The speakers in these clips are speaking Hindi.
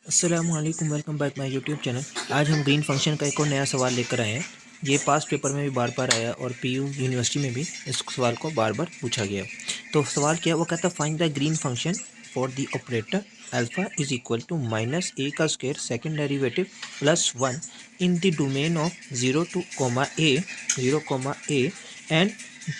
अस्सलामुअलैकुम, welcome back my YouTube channel. आज हम ग्रीन फंक्शन का एक और नया सवाल लेकर आए हैं। ये पास्ट पेपर में भी बार बार आया और पीयू यूनिवर्सिटी में भी इस सवाल को बार बार पूछा गया। तो सवाल क्या है, वो कहता है find the green function for the operator alpha is equal to minus a का square second derivative plus one in the domain of zero comma a and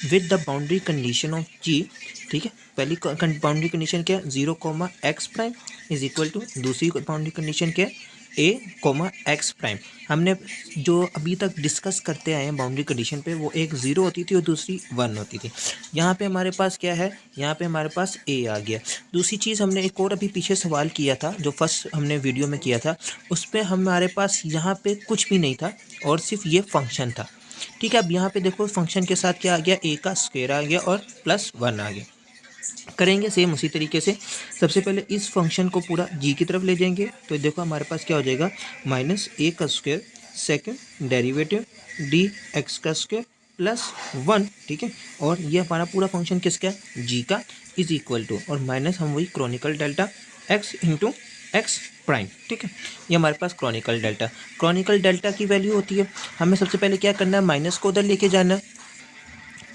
with the boundary condition of g. ठीक है, पहली बाउंड्री कंडीशन क्या है, zero comma x prime is equal to, दूसरी बाउंड्री कंडीशन क्या है, ए कोमा एक्स प्राइम। हमने जो अभी तक डिस्कस करते आए हैं बाउंड्री कंडीशन पे, वो एक ज़ीरो होती थी और दूसरी वन होती थी। यहाँ पे हमारे पास क्या है, यहाँ पे हमारे पास ए आ गया। दूसरी चीज़ हमने एक और अभी पीछे सवाल किया था, जो फर्स्ट हमने वीडियो में किया था, उस पर हमारे पास यहाँ पे कुछ भी नहीं था और सिर्फ ये फंक्शन था। ठीक है, अब यहाँ पे देखो फंक्शन के साथ क्या आ गया, ए का स्क्वायर आ गया और प्लस वन आ गया। करेंगे सेम उसी तरीके से। सबसे पहले इस फंक्शन को पूरा जी की तरफ ले जाएंगे, तो देखो हमारे पास क्या हो जाएगा, माइनस ए का square second derivative D x का स्क्वायर प्लस वन। ठीक है, और ये हमारा पूरा फंक्शन किसका है, जी का, इज इक्वल टू, और माइनस हम वही Chronicle delta x into x prime. ठीक है, ये हमारे पास क्रॉनिकल डेल्टा की वैल्यू होती है। हमें सबसे पहले क्या करना है, माइनस को उधर लेके जाना है।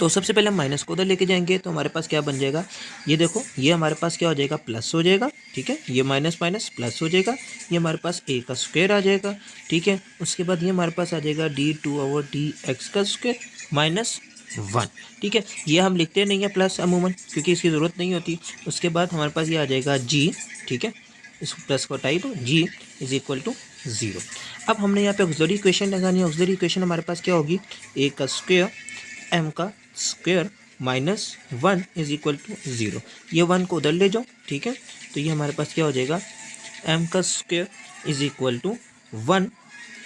तो सबसे पहले हम माइनस को उधर लेके जाएंगे, तो हमारे पास क्या बन जाएगा, ये देखो, ये हमारे पास क्या हो जाएगा, प्लस हो जाएगा। ठीक है, ये माइनस माइनस प्लस हो जाएगा, ये हमारे पास ए का स्क्वायर आ जाएगा। ठीक है, उसके बाद ये हमारे पास आ जाएगा d two over d x का स्क्वायर माइनस वन। ठीक है, ये हम लिखते नहीं है प्लस अमूमन, क्योंकि इसकी ज़रूरत नहीं होती। उसके बाद हमारे पास ये आ जाएगा जी। ठीक है, इस प्लस को हटाई तो जी इज इक्वल टू ज़ीरो। अब हमने यहाँ पे ऑक्सिलरी इक्वेशन लगानी है। ऑक्सिलरी इक्वेशन हमारे पास क्या होगी, ए का स्क्वायर एम का square minus one is equal to zero. ये वन को उधर ले जाओ। ठीक है, तो ये हमारे पास क्या हो जाएगा, एम का square is equal to one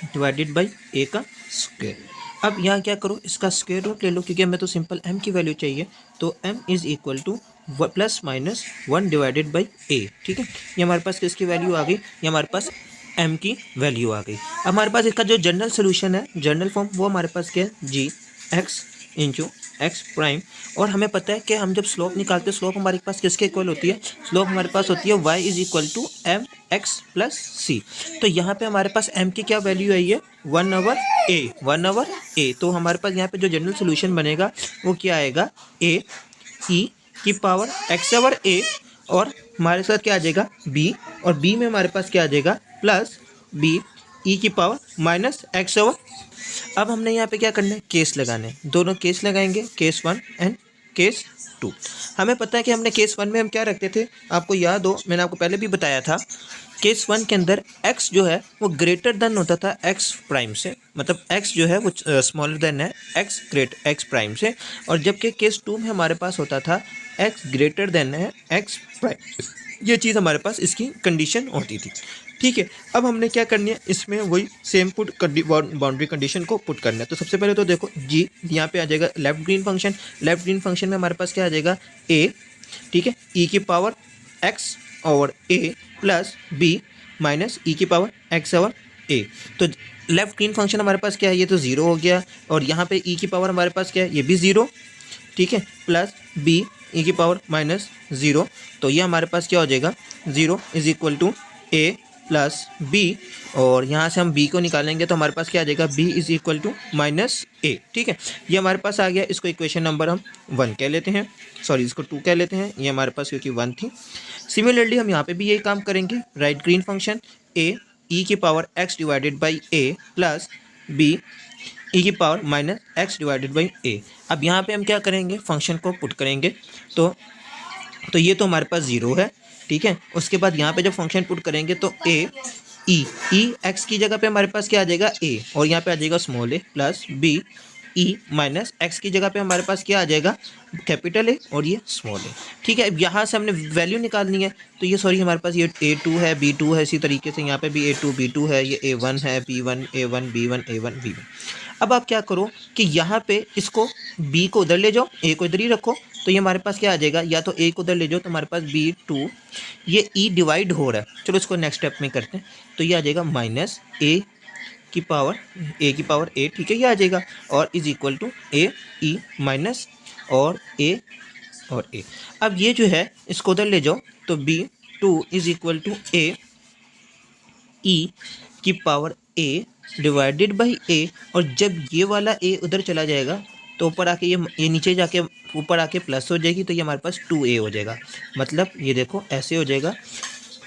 divided by a का स्क्वायर। अब यहाँ क्या करो, इसका स्क्वायर रूट ले लो, क्योंकि हमें तो सिंपल एम की वैल्यू चाहिए। तो m is equal to plus minus one divided by a. ठीक है, ये हमारे पास किसकी वैल्यू आ गई, ये हमारे पास एम की वैल्यू आ गई। अब हमारे पास इसका जो जनरल सोल्यूशन है, जनरल फॉर्म, वो हमारे पास क्या है, जी एक्स इंटू एक्स प्राइम। और हमें पता है कि हम जब स्लोप निकालते हैं, स्लोप हमारे पास किसके इक्वल होती है, स्लोप हमारे पास होती है y is equal to m x plus c. तो यहाँ पे हमारे पास m की क्या वैल्यू आई है, वन ओवर ए। तो हमारे पास यहाँ पे जो जनरल सोल्यूशन बनेगा वो क्या आएगा, ए ई की पावर एक्स ओवर ए, और हमारे साथ क्या आ जाएगा b, और b में हमारे पास क्या आ जाएगा, प्लस b ई की पावर माइनस एक्स ओवर। अब हमने यहाँ पे क्या करना है, केस लगाने हैं। दोनों केस लगाएंगे, case one and case two. हमें पता है कि हमने केस वन में हम क्या रखते थे, आपको याद हो, मैंने आपको पहले भी बताया था। केस वन के अंदर x जो है वो ग्रेटर देन होता था x प्राइम से, मतलब x जो है वो स्मॉलर देन है x प्राइम से। और जबकि केस टू में हमारे पास होता था x ग्रेटर देन है x प्राइम। ये चीज़ हमारे पास इसकी कंडीशन होती थी। ठीक है, अब हमने क्या करनी है, इसमें वही सेम बाउंड्री कंडीशन को पुट करना है। तो सबसे पहले तो देखो जी, यहाँ पे आ जाएगा लेफ्ट ग्रीन फंक्शन में हमारे पास क्या आ जाएगा, ए, ठीक है, ई की पावर एक्स ओवर ए प्लस बी माइनस ई की पावर एक्स ओवर ए। तो लेफ्ट ग्रीन फंक्शन हमारे पास क्या है, ये तो ज़ीरो हो गया, और यहाँ पे ई की पावर हमारे पास क्या है, ये भी ज़ीरो। ठीक है, प्लस बी ई की पावर माइनस ज़ीरो। तो ये हमारे पास क्या हो जाएगा, zero is equal to a plus b, और यहाँ से हम b को निकालेंगे तो हमारे पास क्या आ जाएगा, b is equal to minus a. ठीक है, ये हमारे पास आ गया। इसको इक्वेशन नंबर हम वन कह लेते हैं, सॉरी इसको टू कह लेते हैं, ये हमारे पास क्योंकि वन थी। सिमिलरली हम यहाँ पे भी यही काम करेंगे, right green function a e की power x divided by a plus b e की power minus x divided by a. अब यहाँ पे हम क्या करेंगे, फंक्शन को पुट करेंगे। तो ये तो हमारे पास ज़ीरो है। ठीक है, उसके बाद यहाँ पे जब फंक्शन पुट करेंगे तो ए ई एक्स की जगह पे हमारे पास क्या आ जाएगा, ए, और यहाँ पे आ जाएगा small a, plus b e minus x की जगह पे हमारे पास क्या आ जाएगा, कैपिटल ए, और ये स्मॉल ए। ठीक है, अब यहाँ से हमने वैल्यू निकालनी है। तो ये सॉरी हमारे पास ये A2 है, B2 है, इसी तरीके से यहाँ पे भी A2 B2 है, ये A1 है, B1 A1 B1 A1 B1। अब आप क्या करो कि यहाँ पे इसको B को उधर ले जाओ, A को इधर ही रखो। तो ये हमारे पास क्या आ जाएगा, या तो A को उधर ले जाओ तो हमारे पास B2, ये E डिवाइड हो रहा है, चलो इसको नेक्स्ट स्टेप में करते हैं। तो ये आ जाएगा माइनस A की पावर A, ठीक है, ये आ जाएगा, और is equal to A E minus और A और A। अब ये जो है इसको उधर ले जाओ तो B2 is equal to A e की power a divided by a, और जब ये वाला ए उधर चला जाएगा तो ऊपर आके ये नीचे जाके ऊपर आके प्लस हो जाएगी, तो ये हमारे पास 2a हो जाएगा। मतलब ये देखो ऐसे हो जाएगा,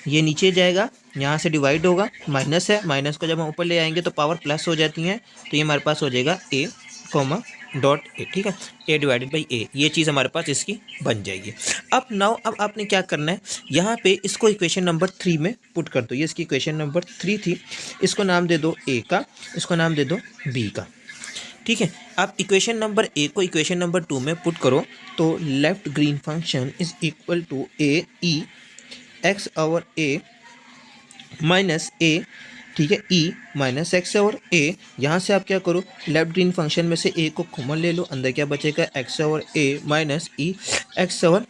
ये नीचे जाएगा, यहाँ से डिवाइड होगा, माइनस है, माइनस को जब हम ऊपर ले आएंगे तो पावर प्लस हो जाती हैं, तो ये हमारे पास हो जाएगा a कॉमा डॉट ए, ठीक है, a डिवाइडेड बाई ए, ये चीज़ हमारे पास इसकी बन जाएगी। अब आपने क्या करना है, यहाँ पे इसको इक्वेशन नंबर 3 में पुट कर दो। ये इसकी इक्वेशन नंबर 3 थी, इसको नाम दे दो a का, इसको नाम दे दो b का, ठीक है। आप इक्वेशन नंबर ए को इक्वेशन नंबर 2 में पुट करो तो left green function is equal to a e x over a minus a, ठीक है, e minus x over a. यहाँ से आप क्या करो, लेफ्ट ग्रीन फंक्शन में से ए को कॉमन ले लो, अंदर क्या बचेगा, x over a minus E x over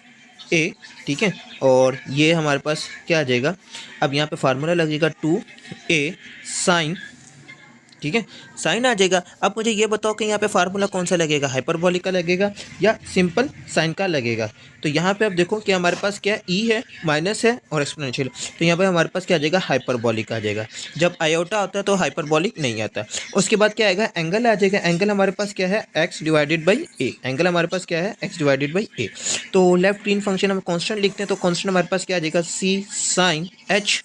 a, ठीक है। और ये हमारे पास क्या आ जाएगा, अब यहाँ पे फार्मूला लगेगा 2a साइन, ठीक है, साइन आ जाएगा। अब मुझे ये बताओ कि यहाँ पे फार्मूला कौन सा लगेगा, हाइपरबोलिक का लगेगा या सिंपल साइन का लगेगा। तो यहाँ पे आप देखो कि हमारे पास क्या ई है, माइनस है और एक्सपोनेंशियल, तो यहाँ पे हमारे पास क्या आ जाएगा, हाइपरबोलिक आ जाएगा। जब आयोटा होता है तो हाइपरबोलिक नहीं आता। उसके बाद क्या आएगा, एंगल आ जाएगा। एंगल हमारे पास क्या है, x divided by A, angle हमारे पास क्या है, एक्स डिवाइडेड बाई ए। तो लेफ्ट ग्रीन फंक्शन हम कॉन्स्टेंट लिखते हैं, तो कॉन्स्टेंट हमारे पास क्या आ जाएगा, सी साइन एच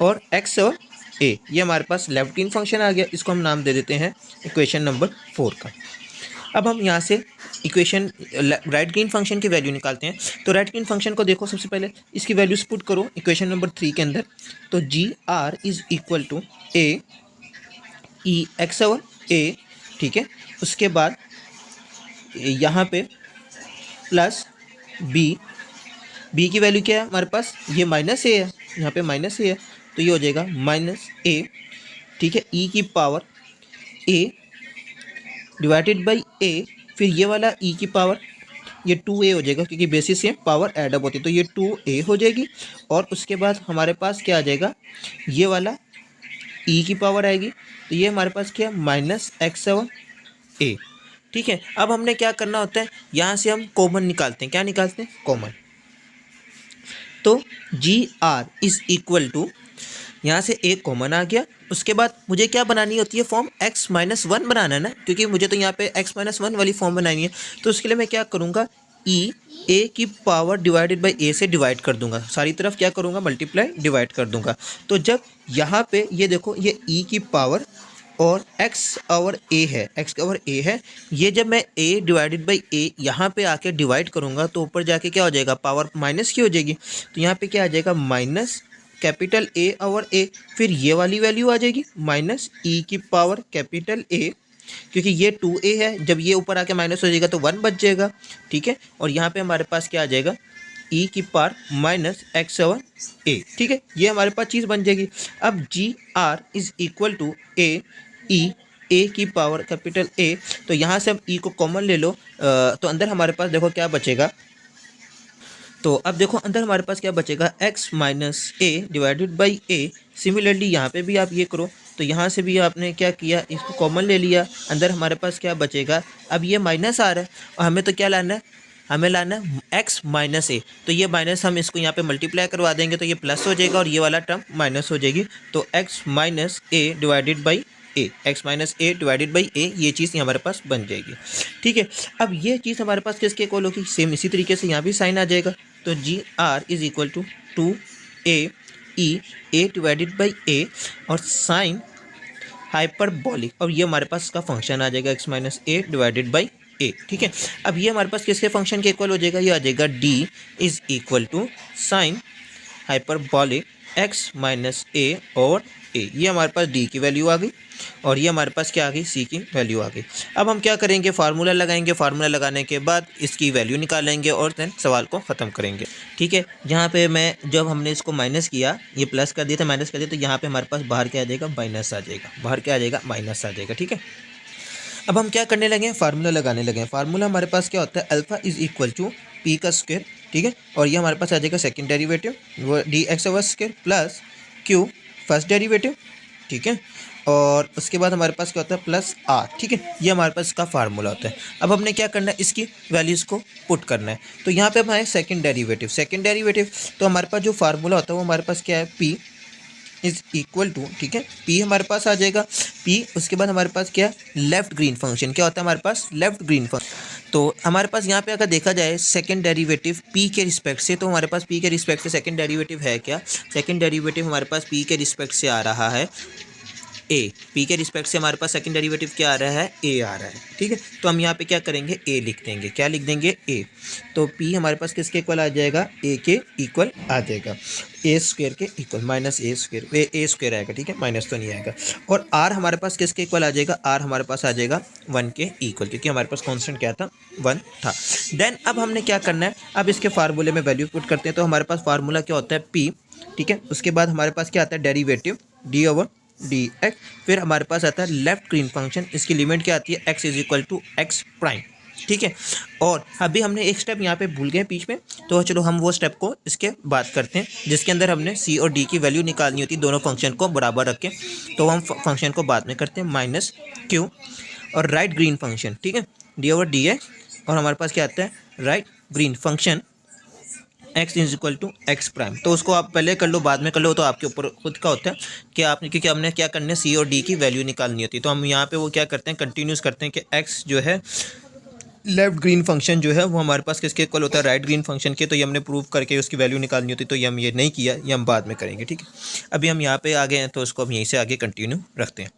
और एक्स और ए, ये हमारे पास लेफ्ट ग्रीन फंक्शन आ गया। इसको हम नाम दे देते हैं इक्वेशन नंबर 4 का। अब हम यहाँ से इक्वेशन राइट ग्रीन फंक्शन की वैल्यू निकालते हैं। तो राइट ग्रीन फंक्शन को देखो, सबसे पहले इसकी वैल्यूज पुट करो इक्वेशन नंबर 3 के अंदर। तो g r is equal to a e x over a, ठीक है। उसके बाद यहाँ पे प्लस बी की वैल्यू क्या है हमारे पास, ये माइनस ए है, यहाँ पे माइनस ए है, तो ये हो जाएगा माइनस ए, ठीक है, ई की पावर ए डिवाइडेड बाई ए, फिर ये वाला ई की पावर ये 2a हो जाएगा, क्योंकि बेसिस से पावर एडअप होती है, तो ये 2a हो जाएगी। और उसके बाद हमारे पास क्या आ जाएगा, ये वाला ई की पावर आएगी, तो ये हमारे पास क्या है, माइनस एक्स ओवर ए, ठीक है। अब हमने क्या करना होता है, यहाँ से हम कॉमन निकालते हैं। क्या निकालते हैं, कॉमन। तो g r is equal to, यहाँ से एक कॉमन आ गया। उसके बाद मुझे क्या बनानी होती है, फॉर्म x माइनस 1 बनाना है ना, क्योंकि मुझे तो यहाँ पे x माइनस 1 वाली फॉर्म बनानी है। तो उसके लिए मैं क्या करूँगा, ई ए की पावर डिवाइडेड बाई ए से डिवाइड कर दूंगा, सारी तरफ क्या करूँगा, मल्टीप्लाई डिवाइड कर दूंगा। तो जब यहाँ पे ये देखो, ये ई की पावर और x ओवर ए है, x ओवर ए है, ये जब मैं a डिवाइडेड बाई ए यहाँ पे आके डिवाइड करूँगा तो ऊपर जाके क्या हो जाएगा, पावर माइनस की हो जाएगी। तो यहाँ पे क्या आ जाएगा, माइनस कैपिटल ए ओवर ए, फिर ये वाली वैल्यू आ जाएगी माइनस ई की पावर कैपिटल ए, क्योंकि ये 2a है, जब ये ऊपर आके माइनस हो जाएगा तो 1 बच जाएगा, ठीक है। और यहाँ पे हमारे पास क्या आ जाएगा, ई की power minus x over a, ठीक है, ये हमारे पास चीज़ बन जाएगी। अब जी r is equal to a ई ए की पावर कैपिटल ए, तो यहाँ से हम ई को कॉमन ले लो, तो अंदर हमारे पास देखो क्या बचेगा। तो अब देखो अंदर हमारे पास क्या बचेगा, x minus a divided by A. Similarly यहाँ पे भी आप ये करो, तो यहाँ से भी आपने क्या किया, इसको कॉमन ले लिया, अंदर हमारे पास क्या बचेगा, अब ये माइनस आ रहा है और हमें तो क्या लाना है, हमें लाना है x माइनस ए। तो ये माइनस हम इसको यहाँ पे मल्टीप्लाई करवा देंगे तो ये प्लस हो जाएगा और ये वाला टर्म माइनस हो जाएगी। तो x minus a divided by a, x minus a divided by a, ये चीज़ हमारे पास बन जाएगी, ठीक है। अब ये चीज़ हमारे पास किसके इक्वल होगी, सेम इसी तरीके से यहाँ भी साइन आ जाएगा। तो g r is equal to 2a e a divided by a और साइन हाइपरबोलिक, और ये हमारे पास का फंक्शन आ जाएगा x minus a divided by a, ठीक है। अब ये हमारे पास किसके फंक्शन के इक्वल हो जाएगा, ये आ जाएगा d is equal to sine hyperbolic x minus a और ए, ये हमारे पास d की वैल्यू आ गई और ये हमारे पास क्या आ गई, c की वैल्यू आ गई। अब हम क्या करेंगे, फार्मूला लगाएंगे, फार्मूला लगाने के बाद इसकी वैल्यू निकालेंगे और देन सवाल को ख़त्म करेंगे, ठीक है। यहाँ पे मैं जब हमने इसको माइनस किया, ये प्लस कर दिया था, माइनस कर दिया, तो यहाँ पे हमारे पास बाहर क्या आ जाएगा, माइनस आ जाएगा, बाहर क्या आ जाएगा, माइनस आ जाएगा, ठीक है। अब हम क्या करने लगे, फार्मूला लगाने लगे। फार्मूला हमारे पास क्या होता है, alpha is equal to p का स्क्वायर, ठीक है, और ये हमारे पास आ जाएगा सेकंड डेरिवेटिव, वो d x over square plus q first derivative, ठीक है। और उसके बाद हमारे पास क्या होता है, प्लस आर, ठीक है, ये हमारे पास इसका फार्मूला होता है। अब हमने क्या करना है, इसकी वैल्यूज़ को पुट करना है। तो यहाँ पे हम आए सेकंड डेरिवेटिव, तो हमारे पास जो फार्मूला होता है वो हमारे पास क्या है, पी इज इक्वल टू, ठीक है, पी हमारे पास आ जाएगा, पी उसके बाद हमारे पास क्या है, लेफ्ट ग्रीन फंक्शन क्या होता है हमारे पास, लेफ्ट ग्रीन फंक्शन। तो हमारे पास यहाँ पे अगर देखा जाए सेकंड डेरिवेटिव पी के रिस्पेक्ट से, तो हमारे पास पी के रिस्पेक्ट से सेकंड डेरिवेटिव है क्या, सेकंड डेरिवेटिव हमारे पास पी के रिस्पेक्ट से आ रहा है ए, पी के रिस्पेक्ट से हमारे पास सेकंड डेरिवेटिव क्या आ रहा है, ए आ रहा है, ठीक है। तो हम यहाँ पे क्या करेंगे, ए लिख देंगे, क्या लिख देंगे, ए। तो पी हमारे पास किसके इक्वल आ जाएगा, ए के इक्वल आ जाएगा, ए स्क्वायर के इक्वल, माइनस ए स्क्वायर, ए स्क्वायर आएगा, ठीक है, माइनस तो नहीं आएगा। और आर हमारे पास किसके इक्वल आ जाएगा, आर हमारे पास आ जाएगा 1 के इक्वल, क्योंकि हमारे पास कॉन्स्टेंट क्या था, 1 था। देन अब हमने क्या करना है, अब इसके फार्मूले में वैल्यू पुट करते हैं। तो हमारे पास फार्मूला क्या होता है, पी, ठीक है, उसके बाद हमारे पास क्या आता है, derivative d over d x, फिर हमारे पास आता है लेफ्ट ग्रीन फंक्शन, इसकी लिमिट क्या आती है, x is equal to x prime, ठीक है। और अभी हमने एक स्टेप यहाँ पे भूल गए बीच में, तो चलो हम वो स्टेप को इसके बाद करते हैं, जिसके अंदर हमने सी और डी की वैल्यू निकालनी होती है दोनों फंक्शन को बराबर रख के। तो हम फंक्शन को बाद में करते हैं, माइनस क्यू और राइट ग्रीन फंक्शन, ठीक है, डी ओवर डी एक्स, और हमारे पास क्या आता है, right green function x is equal to x prime. तो उसको आप पहले कर लो बाद में कर लो, तो आपके ऊपर खुद का होता है कि आपने, क्योंकि हमने क्या करना है, सी और डी की वैल्यू निकालनी होती है। तो हम यहाँ पे वो क्या करते हैं, कंटिन्यूस करते हैं कि एक्स जो है लेफ्ट ग्रीन फंक्शन जो है वो हमारे पास किसके इक्वल होता है, राइट ग्रीन फंक्शन के। तो ये हमने प्रूव करके उसकी वैल्यू निकालनी होती है, तो ये हम ये नहीं किया, ये हम बाद में करेंगे, ठीक है। अभी हम यहाँ पे आ गए हैं, तो उसको हम यहीं से आगे कंटिन्यू रखते हैं।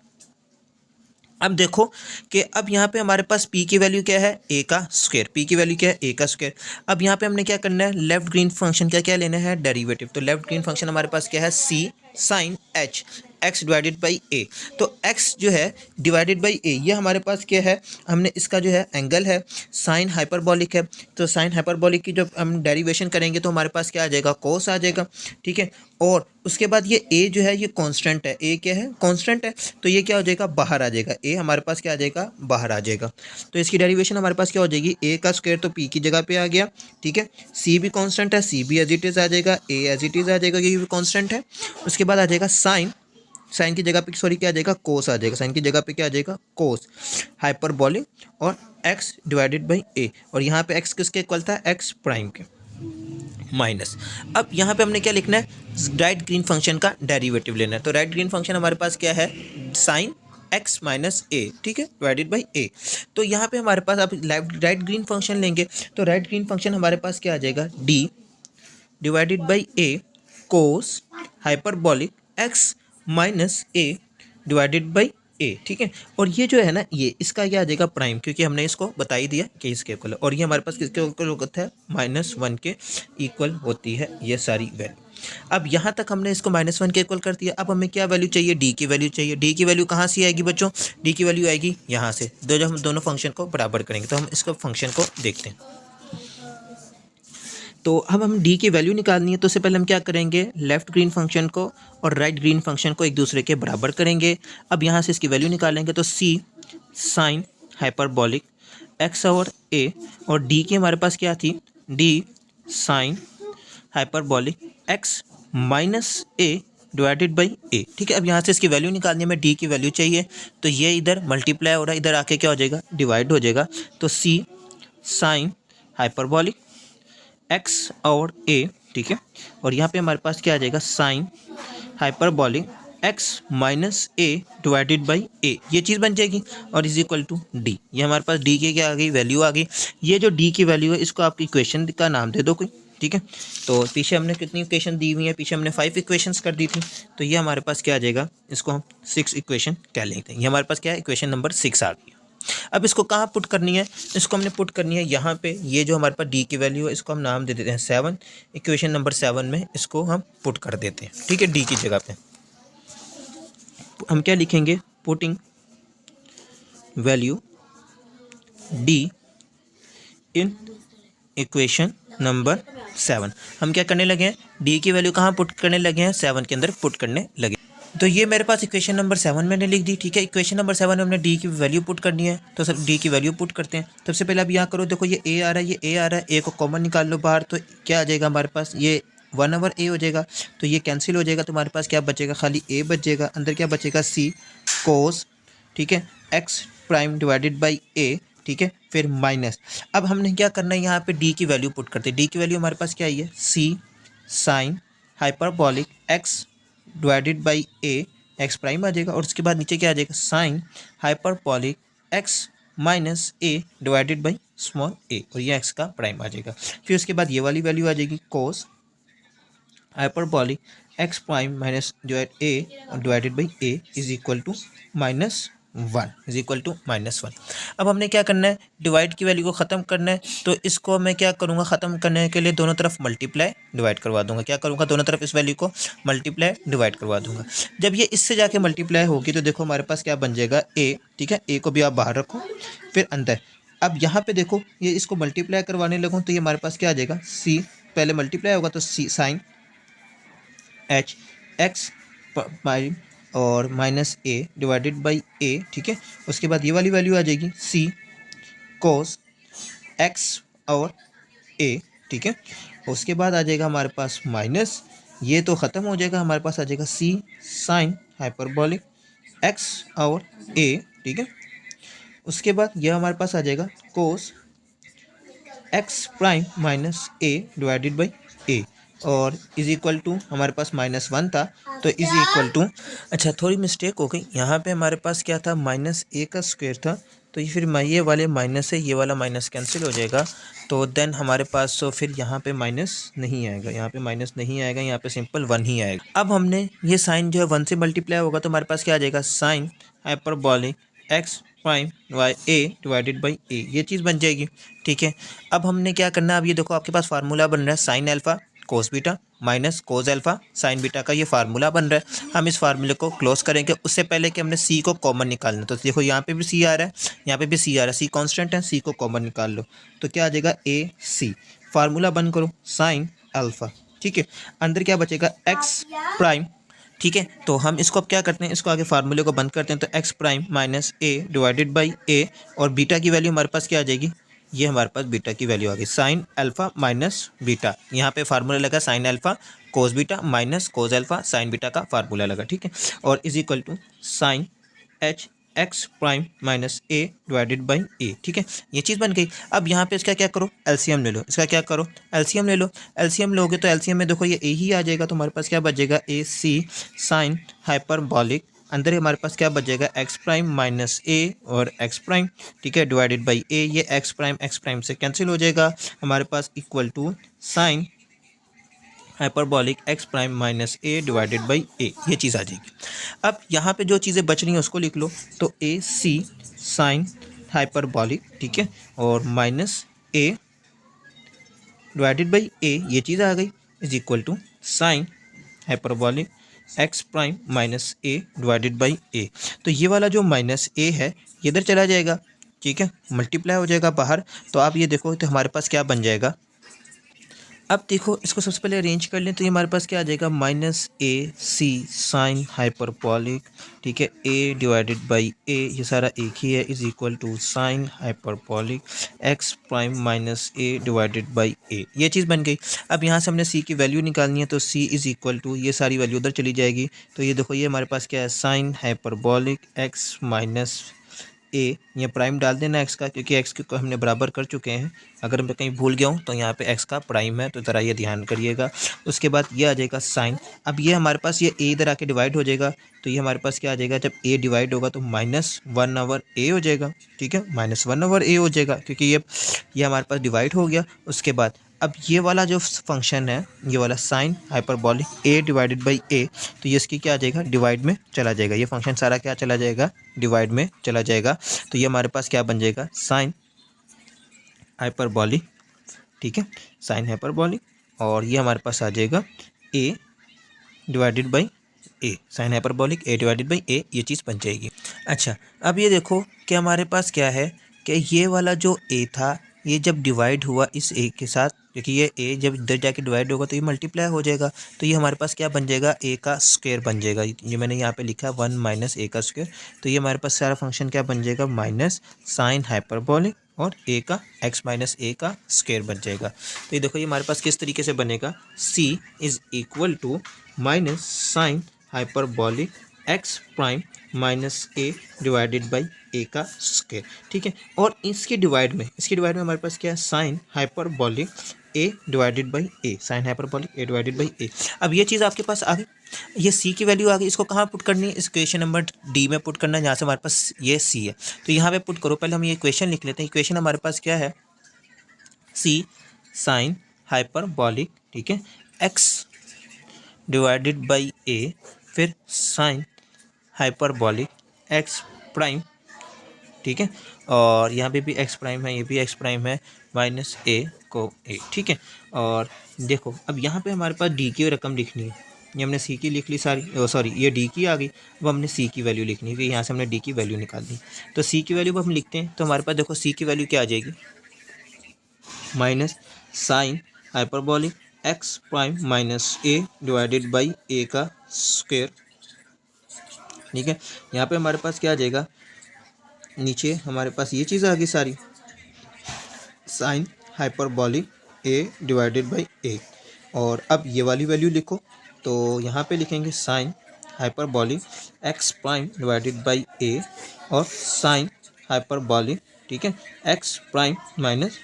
अब देखो कि अब यहाँ पे हमारे पास p की वैल्यू क्या है, a का स्क्वायर, p की वैल्यू क्या है, a का स्क्वायर। अब यहाँ पे हमने क्या करना है, लेफ्ट ग्रीन फंक्शन का क्या लेना है, डेरिवेटिव। तो लेफ्ट ग्रीन फंक्शन हमारे पास क्या है, c sine h, x divided by a। तो x जो है डिवाइडेड बाई a, ये हमारे पास क्या है, हमने इसका जो है एंगल है साइन हाइपरबॉलिक है। तो साइन हाइपरबॉलिक की जब हम डेरिवेशन करेंगे तो हमारे पास क्या आ जाएगा, कोस आ जाएगा, ठीक है। और उसके बाद ये a जो है ये कांस्टेंट है, a क्या है, कांस्टेंट है, तो ये क्या हो जाएगा, बाहर आ जाएगा, a हमारे पास क्या आ जाएगा, बाहर आ जाएगा। तो इसकी डेरिवेशन हमारे पास क्या हो जाएगी, a का स्क्वायर तो p की जगह पे आ गया, ठीक है, c भी कांस्टेंट है, c भी एज इट इज आ जाएगा, a एज इट इज आ जाएगा, ये भी कांस्टेंट है। उसके बाद आ जाएगा साइन, साइन की जगह पे सॉरी क्या आ जाएगा, कोस आ जाएगा, साइन की जगह पे क्या आ जाएगा, कोस हाइपरबॉलिक, और x डिवाइडेड बाई a, और यहाँ पे x किसके इक्वल था, x प्राइम के, माइनस। अब यहाँ पे हमने क्या लिखना है, राइट ग्रीन फंक्शन का डेरिवेटिव लेना है। तो राइट ग्रीन फंक्शन हमारे पास क्या है, साइन x माइनस ए, ठीक है, डिवाइडेड बाई ए। तो यहाँ पे हमारे पास अब राइट ग्रीन फंक्शन लेंगे, तो राइट ग्रीन फंक्शन हमारे पास क्या आ जाएगा, d divided by a cos hyperbolic x minus a divided by a, ठीक है। और ये जो है ना, ये इसका क्या आ जाएगा, प्राइम, क्योंकि हमने इसको बता ही दिया कि इसके इक्वल है। और ये हमारे पास किसके इक्वल होता है, -1 के इक्वल होती है ये सारी वैल्यू। अब यहाँ तक हमने इसको -1 के इक्वल कर दिया। अब हमें क्या वैल्यू चाहिए, डी की वैल्यू चाहिए। डी की वैल्यू कहाँ से आएगी बच्चों, डी की वैल्यू आएगी यहाँ से, जब हम दोनों फंक्शन को बराबर करेंगे। तो हम इसको फंक्शन को देखते हैं। तो अब हम d की वैल्यू निकालनी है, तो उससे पहले हम क्या करेंगे, लेफ्ट ग्रीन फंक्शन को और राइट ग्रीन फंक्शन को एक दूसरे के बराबर करेंगे। अब यहाँ से इसकी वैल्यू निकालेंगे, तो c साइन हाइपरबॉलिक x और a, और d की हमारे पास क्या थी, d sign hyperbolic x minus a divided by a, ठीक है। अब यहाँ से इसकी वैल्यू निकालनी है, हमें d की वैल्यू चाहिए, तो ये इधर मल्टीप्लाई हो रहा है, इधर आके क्या हो जाएगा, डिवाइड हो जाएगा। तो c साइन हाइपरबॉलिक x और a, ठीक है, और यहाँ पे हमारे पास क्या आ जाएगा, sine hyperbolic x minus a divided by a, ये चीज़ बन जाएगी, और इज इक्वल टू d। ये हमारे पास d की क्या आ गई, वैल्यू आ गई। ये जो d की वैल्यू है, इसको आपकी इक्वेशन का नाम दे दो कोई, ठीक है। तो पीछे हमने कितनी इक्वेशन दी हुई है, पीछे हमने 5 इक्वेशंस कर दी थी। तो ये हमारे पास क्या आ जाएगा, इसको हम 6 इक्वेशन कह लेते हैं। ये हमारे पास क्या है, इक्वेशन नंबर 6 आ गई। अब इसको कहाँ पुट करनी है, इसको हमने पुट करनी है यहाँ पे। ये जो हमारे पास d की वैल्यू है, इसको हम नाम दे देते हैं 7। इक्वेशन नंबर 7 में इसको हम पुट कर देते हैं, ठीक है। d की जगह पे हम क्या लिखेंगे, putting value d in equation number 7। हम क्या करने लगे हैं, d की वैल्यू कहाँ पुट करने लगे हैं, 7 के अंदर पुट करने लगे। तो ये मेरे पास इक्वेशन नंबर 7 मैंने लिख दी, ठीक है। इक्वेशन नंबर 7 में हमने डी की वैल्यू पुट करनी है, तो सब डी की वैल्यू पुट करते हैं। सबसे पहले अब यहाँ करो, देखो ये ए आ रहा है, ये ए आ रहा है, ए को कॉमन निकाल लो बाहर, तो क्या आ जाएगा हमारे पास, ये 1/a हो जाएगा। तो ये कैंसिल हो जाएगा, तो हमारे पास क्या बचेगा, खाली ए बचेगा, अंदर क्या बचेगा, सी कोस, ठीक है, x prime divided by a, ठीक है, फिर माइनस। अब हमने क्या करना है, यहाँ पे डी की वैल्यू पुट करते हैं। डी की वैल्यू हमारे पास क्या आई है, c sine hyperbolic x divided by a x prime आ जाएगा, और उसके बाद नीचे क्या आ जाएगा, sine hyperbolic x minus a divided by small a, और ये एक्स का प्राइम आ जाएगा। फिर उसके बाद ये वाली वैल्यू आ जाएगी cos hyperbolic x prime minus divided by a is equal to -1 is equal to -1। अब हमने क्या करना है, डिवाइड की वैल्यू को ख़त्म करना है, तो इसको मैं क्या करूँगा, ख़त्म करने के लिए दोनों तरफ मल्टीप्लाई डिवाइड करवा दूंगा। क्या करूँगा, दोनों तरफ इस वैल्यू को मल्टीप्लाई डिवाइड करवा दूंगा। जब ये इससे जाके मल्टीप्लाई होगी तो देखो हमारे पास क्या बन जाएगा, ए, ठीक है, ए को भी आप बाहर रखो, फिर अंदर। अब यहाँ पे देखो ये इसको मल्टीप्लाई करवाने लगूँ तो ये हमारे पास क्या आ जाएगा, सी, पहले मल्टीप्लाई होगा तो सी साइन एच एक्स प्राइम और minus a divided by a, ठीक है। उसके बाद ये वाली वैल्यू आ जाएगी सी कोस एक्स और ए, ठीक है। उसके बाद आ जाएगा हमारे पास माइनस, ये तो ख़त्म हो जाएगा, हमारे पास आ जाएगा सी साइन हाइपरबॉलिक एक्स और ए, ठीक है। उसके बाद यह हमारे पास आ जाएगा cos x prime minus a divided by a, और इज इक्वल टू हमारे पास -1 था तो इज इक्वल टू, अच्छा थोड़ी मिस्टेक हो गई, यहाँ पे हमारे पास क्या था, -a का स्क्वायर था, तो ये फिर ये वाले माइनस है, ये वाला माइनस कैंसिल हो जाएगा, तो देन हमारे पास तो फिर यहाँ पे माइनस नहीं आएगा, यहाँ पे माइनस नहीं आएगा, यहाँ पे सिंपल 1 ही आएगा। अब हमने ये साइन जो है 1 से मल्टीप्लाई होगा तो हमारे पास क्या आ जाएगा, sine hyperbolic x prime y a divided by a, ये चीज़ बन जाएगी, ठीक है। अब हमने क्या करना है, अब ये देखो आपके पास फार्मूला बन रहा है sign alpha cos beta minus cos alpha sine beta का, ये फार्मूला बन रहा है। हम इस फार्मूले को क्लोज करेंगे, उससे पहले कि हमने सी को कॉमन निकालना, तो देखो यहाँ पे भी सी आ रहा है, यहाँ पे भी सी आ रहा है, सी कांस्टेंट है, सी को कॉमन निकाल लो तो क्या आ जाएगा, ए सी। फार्मूला बंद करो, साइन अल्फा, ठीक है, अंदर क्या बचेगा, एक्स प्राइम, ठीक है। तो हम इसको अब क्या करते हैं, इसको आगे फार्मूले को बंद करते हैं, तो x prime minus a divided by a, और बीटा की वैल्यू हमारे पास क्या आ जाएगी, ये हमारे पास बीटा की वैल्यू आ गई, साइन अल्फा माइनस बीटा, यहाँ पे फार्मूला लगा sine alpha cos beta minus cos alpha sine beta का फार्मूला लगा, ठीक है, और is equal to sine h x prime minus a divided by a, ठीक है, ये चीज़ बन गई। अब यहाँ पे इसका क्या करो, एलसीएम ले लो, इसका क्या करो, एलसीएम ले लो, एलसीएम लोगे तो एलसीएम में देखो ये ए ही आ जाएगा, तो हमारे पास क्या बचेगा, ए सी साइन हाइपरबॉलिक, अंदर हमारे पास क्या बचेगा, एक्स प्राइम माइनस ए और एक्स प्राइम, ठीक है, डिवाइडेड बाई ए, ये एक्स प्राइम से कैंसिल हो जाएगा, हमारे पास equal to sine hyperbolic x prime minus a divided by a, ये चीज़ आ जाएगी। अब यहाँ पे जो चीज़ें बच रही हैं उसको लिख लो, तो ए सी साइन हाइपरबॉलिक, ठीक है, और minus a divided by a, ये चीज़ आ गई, is equal to sine hyperbolic x prime minus a divided by a. तो ये वाला जो माइनस ए है ये इधर चला जाएगा, ठीक है, मल्टीप्लाई हो जाएगा बाहर, तो आप ये देखो तो हमारे पास क्या बन जाएगा। अब देखो इसको सबसे पहले अरेंज कर लें, तो ये हमारे पास क्या आ जाएगा, माइनस ए सी साइन हाइपरबॉलिक, ठीक है, ए डिवाइडेड बाई ए, ये सारा एक ही है, is equal to sine hyperbolic x prime minus a divided by a, ये चीज़ बन गई। अब यहाँ से हमने सी की वैल्यू निकालनी है, तो सी इज़ इक्वल टू, ये सारी वैल्यू उधर चली जाएगी, तो ये देखो ये हमारे पास क्या है, साइन हाइपरबॉलिक एक्स माइनस ए, ये प्राइम डाल देना एक्स का, क्योंकि एक्स को हमने बराबर कर चुके हैं, अगर मैं कहीं भूल गया हूँ तो यहाँ पे एक्स का प्राइम है, तो ज़रा ये ध्यान करिएगा। उसके बाद ये आ जाएगा साइन, अब ये हमारे पास ये ए इधर आके डिवाइड हो जाएगा, तो ये हमारे पास क्या आ जाएगा, जब ए डिवाइड होगा तो -1 ओवर ए हो जाएगा, ठीक है, -1 ओवर ए हो जाएगा, क्योंकि ये हमारे पास डिवाइड हो गया। उसके बाद अब ये वाला जो फंक्शन है, ये वाला sine hyperbolic a divided by a, तो ये इसकी क्या आ जाएगा, डिवाइड में चला जाएगा, ये फंक्शन सारा क्या चला जाएगा, डिवाइड में चला जाएगा, तो ये हमारे पास क्या बन जाएगा, साइन हाइपरबॉलिक, ठीक है, साइन हाइपरबॉलिक, और ये हमारे पास आ जाएगा a divided by a, sine hyperbolic a divided by a, ये चीज़ बन जाएगी। अच्छा अब ये देखो कि हमारे पास क्या है कि ये वाला जो ए था ये जब डिवाइड हुआ इस ए के साथ, क्योंकि ये ए जब इधर जाके डिवाइड होगा तो ये मल्टीप्लाई हो जाएगा, तो ये हमारे पास क्या बन जाएगा, ए का स्क्वायर बन जाएगा, ये मैंने यहाँ पे लिखा है 1 माइनस ए का स्क्वायर, तो ये हमारे पास सारा फंक्शन क्या बन जाएगा, माइनस साइन हाइपरबॉलिक और ए का एक्स माइनस ए का स्क्वायर बन जाएगा। तो ये देखो ये हमारे पास किस तरीके से बनेगा, c is equal to minus sine hyperbolic x prime minus a divided by a का स्क्वायर, ठीक है, और इसके डिवाइड में हमारे पास क्या है, sine hyperbolic a divided by a, sine hyperbolic a divided by a. अब ये चीज़ आपके पास आ गई, ये सी की वैल्यू आ गई। इसको कहाँ पुट करनी है? इस इक्वेशन नंबर डी में पुट करना है, जहाँ से हमारे पास ये सी है। तो यहाँ पे पुट करो। पहले हम ये इक्वेशन लिख लेते हैं। इक्वेशन हमारे पास क्या है? सी साइन हाइपरबोलिक, ठीक है, एक्स डिवाइडेड बाई ए, फिर साइन हाइपरबोलिक एक्स प्राइम, ठीक है, और यहाँ पे भी एक्स प्राइम है, ये भी एक्स प्राइम है, माइनस ए को ए, ठीक है। और देखो अब यहाँ पे हमारे पास डी की रकम लिखनी है। ये हमने सी की लिख ली सारी, सॉरी ये डी की आ गई। अब हमने सी की वैल्यू लिखनी है, क्योंकि यहाँ से हमने डी की वैल्यू निकाल दी। तो सी की वैल्यू हम लिखते हैं, तो हमारे पास देखो सी की वैल्यू क्या आ जाएगी? Minus sine hyperbolic x prime minus a divided by a का स्क्वायर, ठीक है। यहाँ पे हमारे पास क्या आ जाएगा? नीचे हमारे पास ये चीज़ आ गई सारी, sine hyperbolic a divided by a. और अब ये वाली वैल्यू लिखो, तो यहाँ पे लिखेंगे sine hyperbolic x prime divided by a और साइन हाइपरबोलिक, ठीक है, x prime minus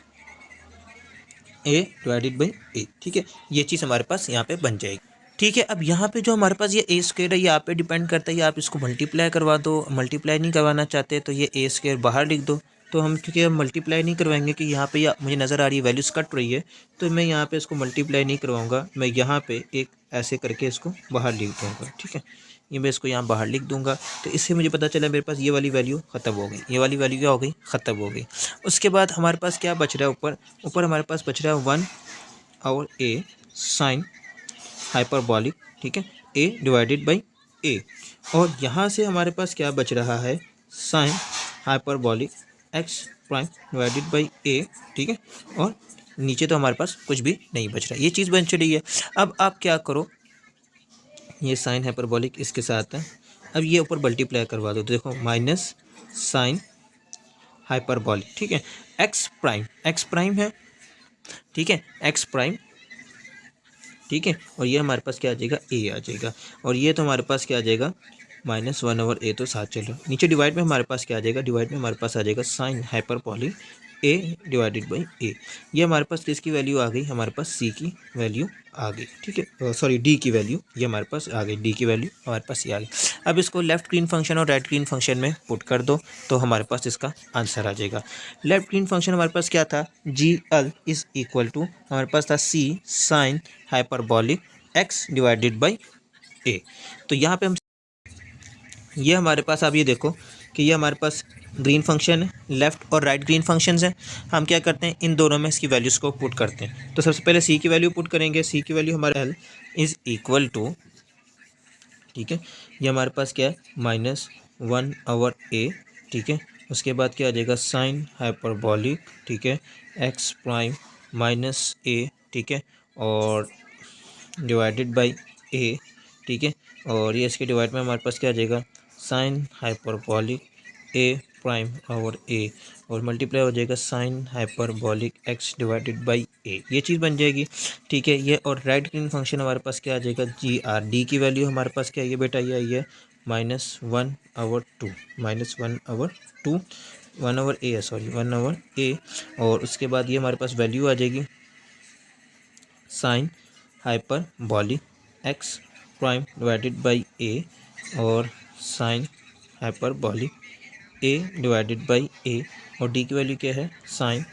a divided by a, ठीक है। ये चीज़ हमारे पास यहाँ पे बन जाएगी, ठीक है। अब यहाँ पे जो हमारे पास ये ए स्क्वायर है, ये आप पे डिपेंड करता है, ये आप इसको मल्टीप्लाई करवा दो। मल्टीप्लाई नहीं करवाना चाहते तो ये ए स्क्वायर बाहर लिख दो। तो हम क्योंकि हम मल्टीप्लाई नहीं करवाएंगे कि यहाँ पे मुझे नज़र आ रही है वैल्यूज़ कट रही है, तो मैं यहाँ पे इसको मल्टीप्लाई नहीं करवाऊँगा। मैं यहाँ पे एक ऐसे करके इसको बाहर लिख दूँगा, ठीक है। ये मैं इसको यहाँ बाहर लिख दूँगा। तो इससे मुझे पता चला मेरे पास ये वाली वैल्यू ख़त्म हो गई, ये वाली वैल्यू क्या हो गई? ख़त्म हो गई। उसके बाद हमारे पास क्या बच रहा है? ऊपर हमारे पास बच रहा है 1 और ए साइन हाइपरबोलिक, ठीक है, ए डिवाइडेड बाई ए। और यहाँ से हमारे पास क्या बच रहा है? Sine hyperbolic x prime divided by a, ठीक है। और नीचे तो हमारे पास कुछ भी नहीं बच रहा, ये चीज़ बन रही है। अब आप क्या करो, ये साइन हाइपरबोलिक इसके साथ है, अब ये ऊपर मल्टीप्लाई करवा दो। तो देखो माइनस साइन हाइपरबोलिक, ठीक है, एक्स प्राइम है, ठीक है, एक्स प्राइम, ठीक है। और ये हमारे पास क्या आ जाएगा? ए आ जाएगा। और ये तो हमारे पास क्या आ जाएगा? -1 ओवर ए, तो साथ चलो। नीचे डिवाइड में हमारे पास क्या आ जाएगा? डिवाइड में हमारे पास आ जाएगा sine hyperbolic a divided by a. ये हमारे पास किसकी वैल्यू आ गई? हमारे पास सी की वैल्यू आ गई, ठीक है, सॉरी डी की वैल्यू ये हमारे पास आ गई, डी की वैल्यू हमारे पास ये आ गई। अब इसको लेफ्ट ग्रीन फंक्शन और राइट ग्रीन फंक्शन में पुट कर दो, तो हमारे पास इसका आंसर आ जाएगा। लेफ्ट ग्रीन फंक्शन हमारे पास क्या था? G l is equal to हमारे पास था c sine hyperbolic x divided by a. तो यहाँ पे हम ये हमारे पास, आप ये देखो कि ये हमारे पास ग्रीन फंक्शन है, लेफ़्ट और राइट ग्रीन फंक्शंस हैं। हम क्या करते हैं? इन दोनों में इसकी वैल्यूज़ को पुट करते हैं। तो सबसे पहले सी की वैल्यू पुट करेंगे। सी की वैल्यू हमारा एल इज़ इक्वल टू, ठीक है, ये हमारे पास क्या है? -1 ओवर ए, ठीक है। उसके बाद क्या आ जाएगा? साइन हाइपरबोलिक, ठीक है, एक्स प्राइम माइनस ए, ठीक है, और डिवाइडेड बाई ए, ठीक है। और ये इसके डिवाइड में हमारे पास क्या आ जाएगा? Sine hyperbolic a prime over a, और मल्टीप्लाई हो जाएगा sine hyperbolic x divided by a, ये चीज़ बन जाएगी, ठीक है। ये और राइट ग्रीन फंक्शन हमारे पास क्या आ जाएगा? जी आर, डी की वैल्यू हमारे पास क्या है? ये बेटा ये आई है -1 over 2, -1 over a, sorry 1 over a. और उसके बाद ये हमारे पास वैल्यू आ जाएगी sine hyperbolic x prime divided by a, और sine hyperbolic a divided by a, और डी की वैल्यू क्या है? Sine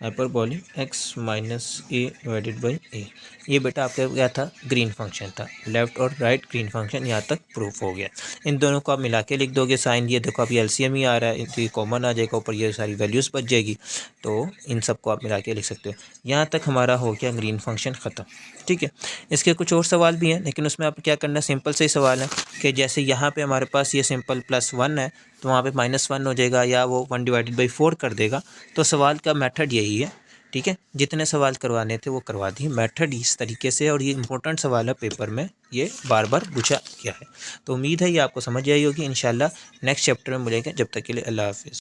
hyperbolic x minus a divided by a. ये बेटा आपका क्या था? ग्रीन फंक्शन था। लेफ्ट और राइट ग्रीन फंक्शन यहाँ तक प्रूफ हो गया। इन दोनों को आप मिला के लिख दोगे साइन, ये देखो आप ये एलसीएम ही आ रहा है, तो ये कॉमन आ जाएगा, ऊपर ये सारी वैल्यूज़ बच जाएगी, तो इन सब को आप मिला के लिख सकते हो। यहाँ तक हमारा हो गया ग्रीन फंक्शन ख़त्म, ठीक है। इसके कुछ और सवाल भी हैं, लेकिन उसमें आप क्या करना है? सिंपल से ही सवाल है कि जैसे यहाँ पे हमारे पास ये सिंपल +1 है, तो वहाँ पे -1 हो जाएगा, या वो 1 डिवाइडेड बाई 4 कर देगा। तो सवाल का मेथड यही है, ठीक है। जितने सवाल करवाने थे वो करवा दिए, मेथड इस तरीके से। और ये इंपॉर्टेंट सवाल है, पेपर में ये बार बार पूछा गया है। तो उम्मीद है ये आपको समझ आई होगी। इंशाल्लाह नेक्स्ट चैप्टर में मिलेंगे, जब तक के लिए अल्लाह हाफिज़।